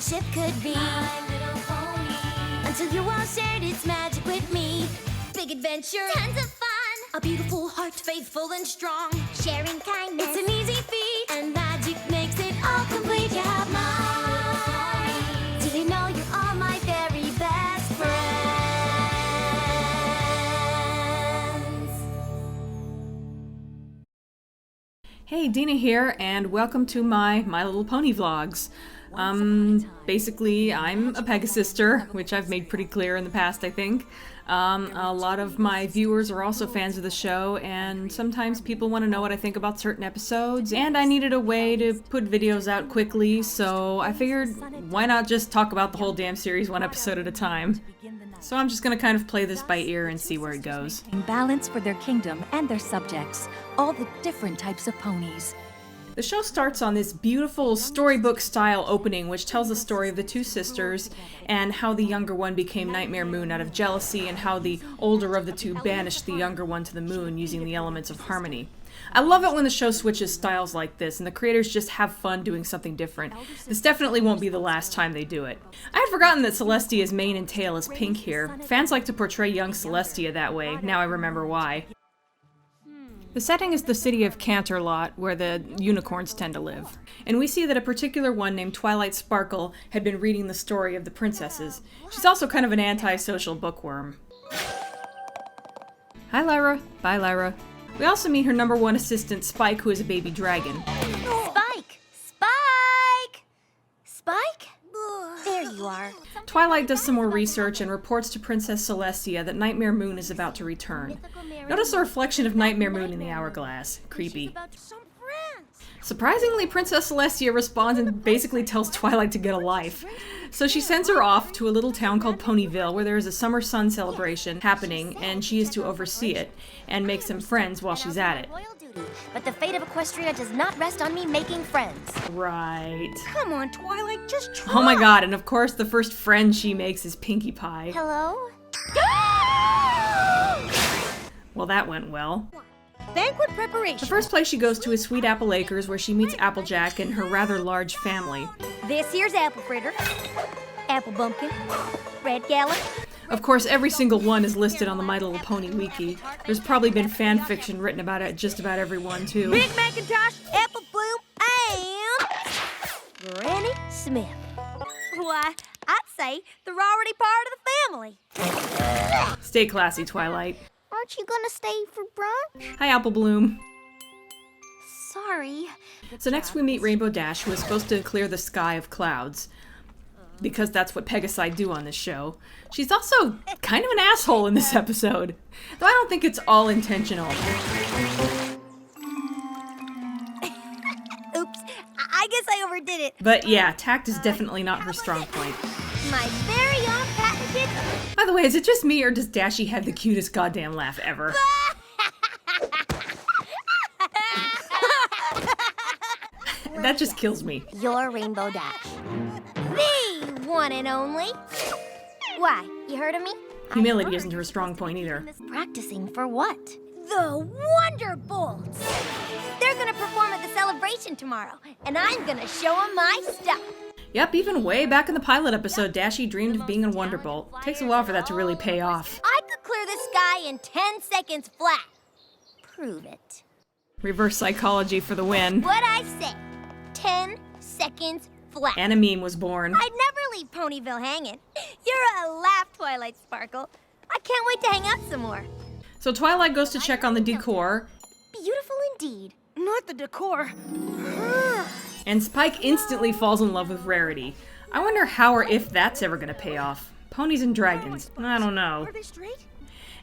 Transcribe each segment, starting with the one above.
friendship could be. My little pony. Until you all shared its magic with me. Big adventure, tons of fun. A beautiful heart, faithful and strong. Sharing kindness, it's an easy feat. And magic makes it all complete. You have mine. Do you know you're all my very best friends? Hey, Dena here, and welcome to my My Little Pony vlogs. Basically, I'm a Pegasister, which I've made pretty clear in the past, I think. A lot of my viewers are also fans of the show, and sometimes people want to know what I think about certain episodes, and I needed a way to put videos out quickly, so I figured, why not just talk about the whole damn series one episode at a time? So I'm just gonna kind of play this by ear and see where it goes. Balance for their kingdom and their subjects, all the different types of ponies. The show starts on this beautiful storybook-style opening, which tells the story of the two sisters and how the younger one became Nightmare Moon out of jealousy, and how the older of the two banished the younger one to the moon using the elements of harmony. I love it when the show switches styles like this, and the creators just have fun doing something different. This definitely won't be the last time they do it. I had forgotten that Celestia's mane and tail is pink here. Fans like to portray young Celestia that way. Now I remember why. The setting is the city of Canterlot, where the unicorns tend to live. And we see that a particular one named Twilight Sparkle had been reading the story of the princesses. She's also kind of an antisocial bookworm. Hi Lyra. Bye Lyra. We also meet her number one assistant, Spike, who is a baby dragon. Spike! Spike! Spike? There you are. Twilight does some more research and reports to Princess Celestia that Nightmare Moon is about to return. Notice the reflection of Nightmare Moon in the hourglass. Creepy. Surprisingly, Princess Celestia responds and basically tells Twilight to get a life. So she sends her off to a little town called Ponyville, where there is a summer sun celebration happening, and she is to oversee it and make some friends while she's at it. But the fate of Equestria does not rest on me making friends. Right. Come on, Twilight, just try. Oh my god, and of course the first friend she makes is Pinkie Pie. Hello? Well, that went well. Banquet preparation. The first place she goes to is Sweet Apple Acres, where she meets Applejack and her rather large family. This here's Apple Fritter, Apple Bumpkin, Red Gallop. Of course, every single one is listed on the My Little Pony wiki. There's probably been fan fiction written about it, just about everyone, too. Big Macintosh, Apple Bloom, and Granny Smith. Why, I'd say they're already part of the family. Stay classy, Twilight. Aren't you gonna stay for brunch? Hi, Apple Bloom. Sorry. So next we meet Rainbow Dash, who is supposed to clear the sky of clouds, because that's what Pegasi do on this show. She's also kind of an asshole in this episode, though I don't think it's all intentional. Oops, I guess I overdid it. But yeah, tact is definitely not her strong point. My very own patented... By the way, is it just me, or does Dashie have the cutest goddamn laugh ever? That just kills me. Your Rainbow Dash. The one and only. Why, you heard of me? Humility isn't her strong point either. Practicing for what? The Wonderbolts! They're gonna perform at the celebration tomorrow, and I'm gonna show them my stuff. Yep, even way back in the pilot episode, Dashie dreamed of being a Wonderbolt. Takes a while for that to really pay off. I could clear the sky in 10 seconds flat. Prove it. Reverse psychology for the win. What'd I say? 10 seconds flat. And a meme was born. I'd never leave Ponyville hanging. You're a laugh, Twilight Sparkle. I can't wait to hang out some more. So Twilight goes to check on the decor. Beautiful indeed. Not the decor. And Spike instantly falls in love with Rarity. I wonder how or if that's ever gonna pay off. Ponies and dragons. I don't know. Are they straight?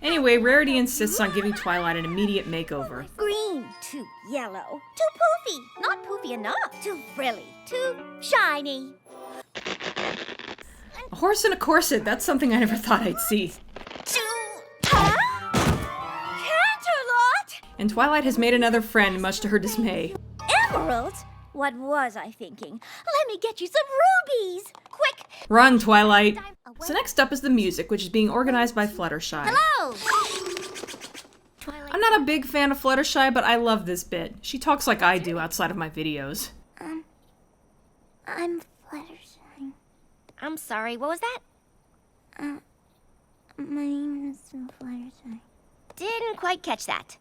Anyway, Rarity insists on giving Twilight an immediate makeover. Green, too yellow, too poofy, not poofy enough, too frilly, too shiny. A horse in a corset, that's something I never thought I'd see. Canterlot! And Twilight has made another friend, much to her dismay. Emeralds? What was I thinking? Let me get you some rubies! Quick! Run, Twilight! So next up is the music, which is being organized by Fluttershy. Hello! I'm not a big fan of Fluttershy, but I love this bit. She talks like I do outside of my videos. I'm Fluttershy. I'm sorry, what was that? My name is Fluttershy. Didn't quite catch that.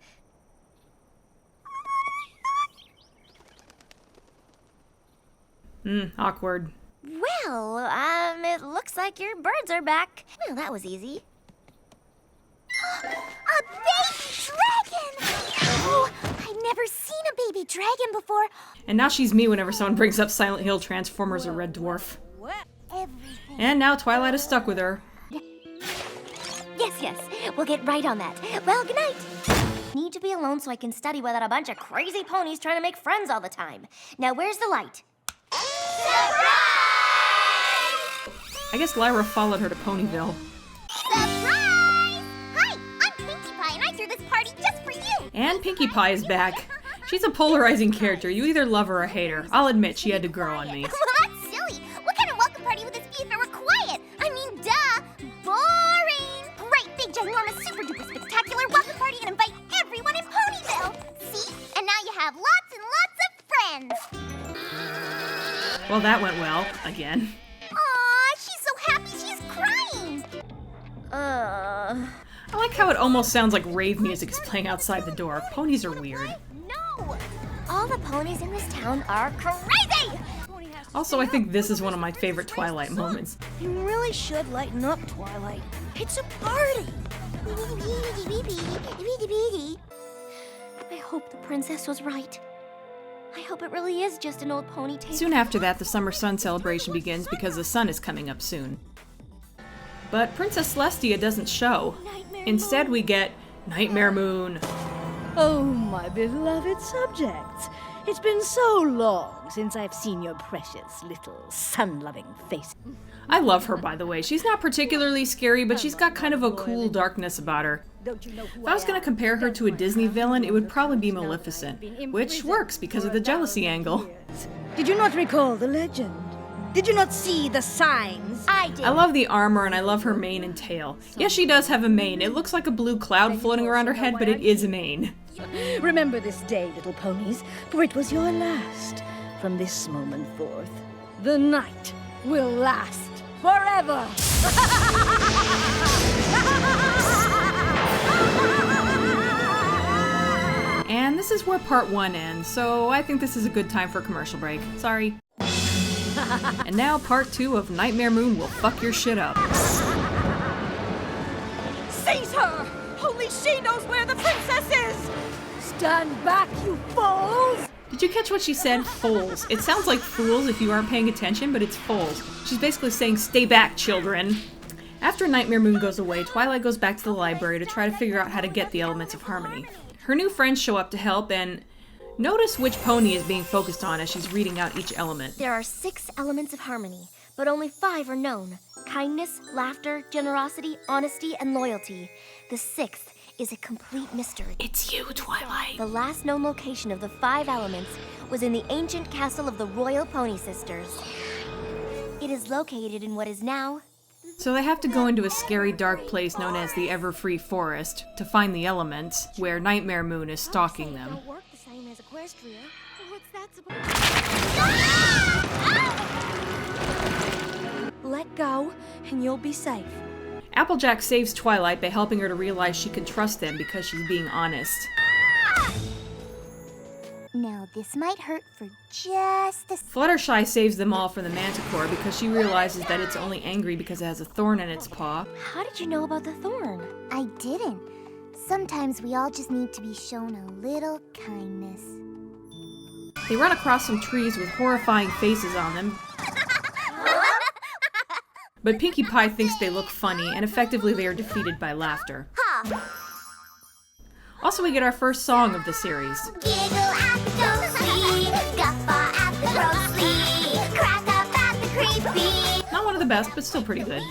Awkward. Well, it looks like your birds are back. Well, that was easy. A baby dragon! Oh, I've never seen a baby dragon before. And now she's me whenever someone brings up Silent Hill, Transformers, or Red Dwarf. Everything. And now Twilight is stuck with her. Yes, we'll get right on that. Well, good night. Need to be alone so I can study without a bunch of crazy ponies trying to make friends all the time. Now, where's the light? Surprise! I guess Lyra followed her to Ponyville. Surprise! Hi, I'm Pinkie Pie, and I threw this party just for you. And Pinkie Pie is back. She's a polarizing character. You either love her or hate her. I'll admit she had to grow on me. Well, that's silly. What kind of welcome party would this be if it were quiet? I mean, duh. Boring. Great, big, ginormous, super duper spectacular welcome party and invite everyone in Ponyville. See? And now you have lots and lots of friends. Well, that went well. Again. Aw, she's so happy she's crying. I like how it almost sounds like rave music is playing outside the door. Ponies are weird. No. All the ponies in this town are crazy. Also, I think this is one of my favorite Twilight moments. You really should lighten up, Twilight. It's a party! I hope the princess was right. I hope it really is just an old ponytail. Soon after that, the summer sun celebration begins because the sun is coming up soon. But Princess Celestia doesn't show. Instead, we get Nightmare Moon. Oh, my beloved subjects. It's been so long since I've seen your precious little sun-loving face. I love her, by the way. She's not particularly scary, but she's got kind of a cool darkness about her. If I was going to compare her to a Disney villain, it would probably be Maleficent, which works because of the jealousy angle. Did you not recall the legend? Did you not see the signs? I did. I love the armor and I love her mane and tail. Yes, she does have a mane. It looks like a blue cloud floating around her head, but it is a mane. Remember this day, little ponies, for it was your last. From this moment forth, the night will last forever! And this is where part 1 ends, so I think this is a good time for a commercial break. Sorry. And now part 2 of Nightmare Moon will fuck your shit up. Seize her! Only she knows where the princess is! Stand back, you fools! Did you catch what she said? Foals. It sounds like fools if you aren't paying attention, but it's foals. She's basically saying, stay back, children. After Nightmare Moon goes away, Twilight goes back to the library to try to figure out how to get the elements of harmony. Her new friends show up to help, and notice which pony is being focused on as she's reading out each element. There are 6 elements of harmony, but only 5 are known. Kindness, laughter, generosity, honesty, and loyalty. The 6th is a complete mystery. It's you, Twilight. The last known location of the 5 elements was in the ancient castle of the Royal Pony Sisters. It is located in what is now... So they have to go into a scary dark place known as the Everfree Forest to find the elements, where Nightmare Moon is stalking them. Don't work the same as Equestria. What's that supposed to... Let go, and you'll be safe. Applejack saves Twilight by helping her to realize she can trust them because she's being honest. Now, this might hurt for just a... Fluttershy saves them all from the Manticore because she realizes that it's only angry because it has a thorn in its paw. How did you know about the thorn? I didn't. Sometimes we all just need to be shown a little kindness. They run across some trees with horrifying faces on them. But Pinkie Pie thinks they look funny, and effectively they are defeated by laughter. Also, we get our first song of the series. Giggle at the ghostly, guffaw at the grossly, crack up at the creepy, Not one of the best, but still pretty good.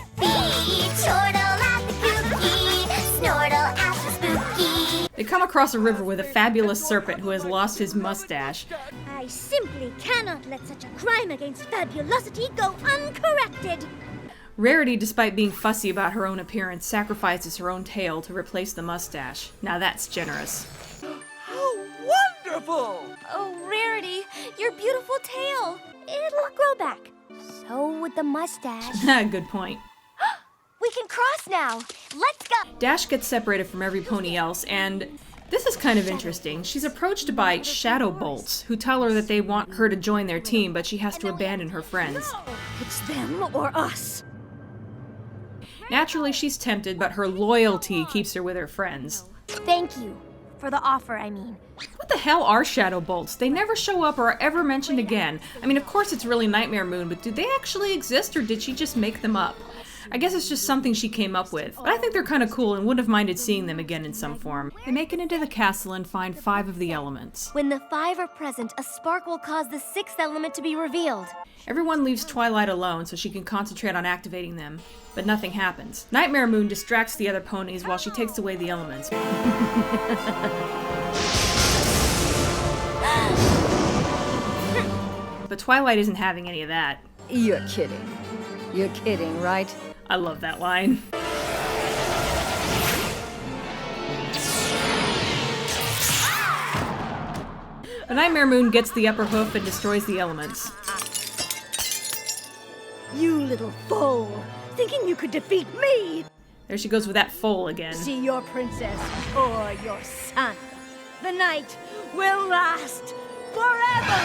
chortle at the kooky, snortle at the spooky. They come across a river with a fabulous serpent who has lost his mustache. I simply cannot let such a crime against fabulosity go uncorrected. Rarity, despite being fussy about her own appearance, sacrifices her own tail to replace the mustache. Now that's generous. How wonderful! Oh, Rarity, your beautiful tail. It'll grow back. So with the mustache. Good point. We can cross now. Let's go. Dash gets separated from every pony else, and this is kind of interesting. She's approached by Shadow Bolts, who tell her that they want her to join their team, but she has to abandon her friends. It's them or us. Naturally, she's tempted, but her loyalty keeps her with her friends. Thank you for the offer, I mean. What the hell are Shadow Bolts? They never show up or are ever mentioned again. I mean, of course it's really Nightmare Moon, but do they actually exist or did she just make them up? I guess it's just something she came up with, but I think they're kind of cool and wouldn't have minded seeing them again in some form. They make it into the castle and find 5 of the elements. When the 5 are present, a spark will cause the 6th element to be revealed. Everyone leaves Twilight alone so she can concentrate on activating them, but nothing happens. Nightmare Moon distracts the other ponies while she takes away the elements. But Twilight isn't having any of that. You're kidding. You're kidding, right? I love that line. The Nightmare Moon gets the upper hoof and destroys the elements. You little fool! Thinking you could defeat me! There she goes with that foal again. See your princess or your son. The night will last forever!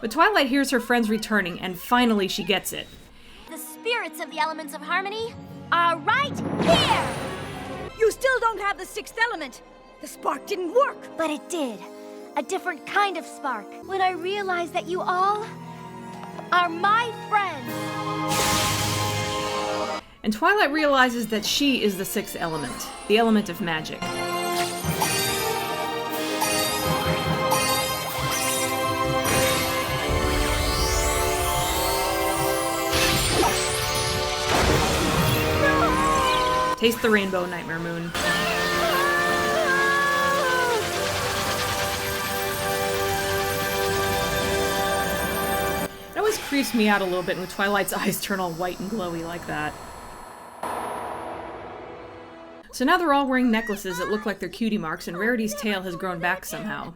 But Twilight hears her friends returning, and finally she gets it. The spirits of the elements of harmony are right here! You still don't have the 6th element! The spark didn't work! But it did. A different kind of spark. When I realized that you all are my friends. And Twilight realizes that she is the 6th element, the element of magic. Taste the rainbow, Nightmare Moon. It always creeps me out a little bit when Twilight's eyes turn all white and glowy like that. So now they're all wearing necklaces that look like they're cutie marks, and Rarity's tail has grown back somehow.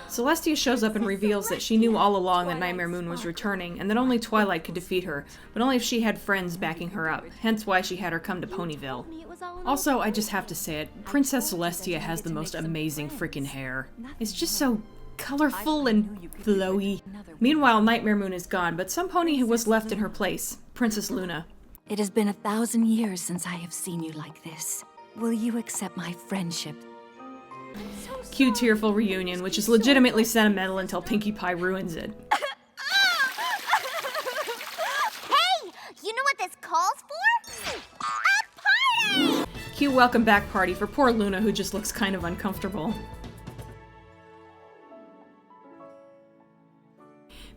Celestia shows up and reveals that she knew all along that Nightmare Moon was returning, and that only Twilight could defeat her, but only if she had friends backing her up, hence why she had her come to Ponyville. Also, I just have to say it, Princess Celestia has the most amazing freaking hair. It's just so colorful and flowy. Meanwhile, Nightmare Moon is gone, but some pony was left in her place, Princess Luna. It has been 1,000 years since I have seen you like this. Will you accept my friendship? Cute, tearful reunion, which is legitimately sentimental until Pinkie Pie ruins it. Hey! You know what this calls for? A party! Cute welcome back party for poor Luna, who just looks kind of uncomfortable.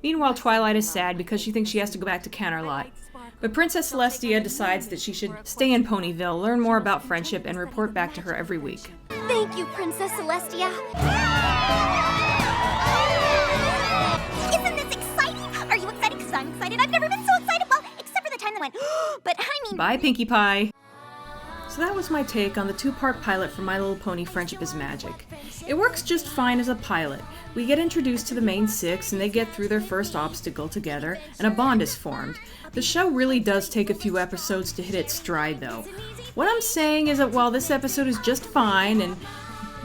Meanwhile, Twilight is sad because she thinks she has to go back to Canterlot. But Princess Celestia decides that she should stay in Ponyville, learn more about friendship, and report back to her every week. Thank you, Princess Celestia. Isn't this exciting? Are you excited? Because I'm excited. I've never been so excited. Well, except for the time that went, but I mean... Bye, Pinkie Pie! So that was my take on the 2-part pilot for My Little Pony Friendship is Magic. It works just fine as a pilot. We get introduced to the main 6 and they get through their first obstacle together, and a bond is formed. The show really does take a few episodes to hit its stride though. What I'm saying is that while this episode is just fine and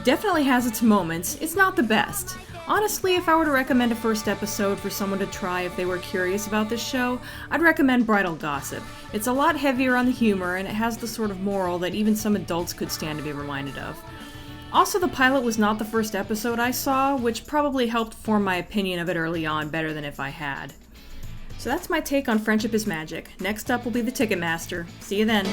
definitely has its moments, it's not the best. Honestly, if I were to recommend a first episode for someone to try if they were curious about this show, I'd recommend Bridal Gossip. It's a lot heavier on the humor, and it has the sort of moral that even some adults could stand to be reminded of. Also, the pilot was not the first episode I saw, which probably helped form my opinion of it early on better than if I had. So that's my take on Friendship is Magic. Next up will be the Ticketmaster. See you then.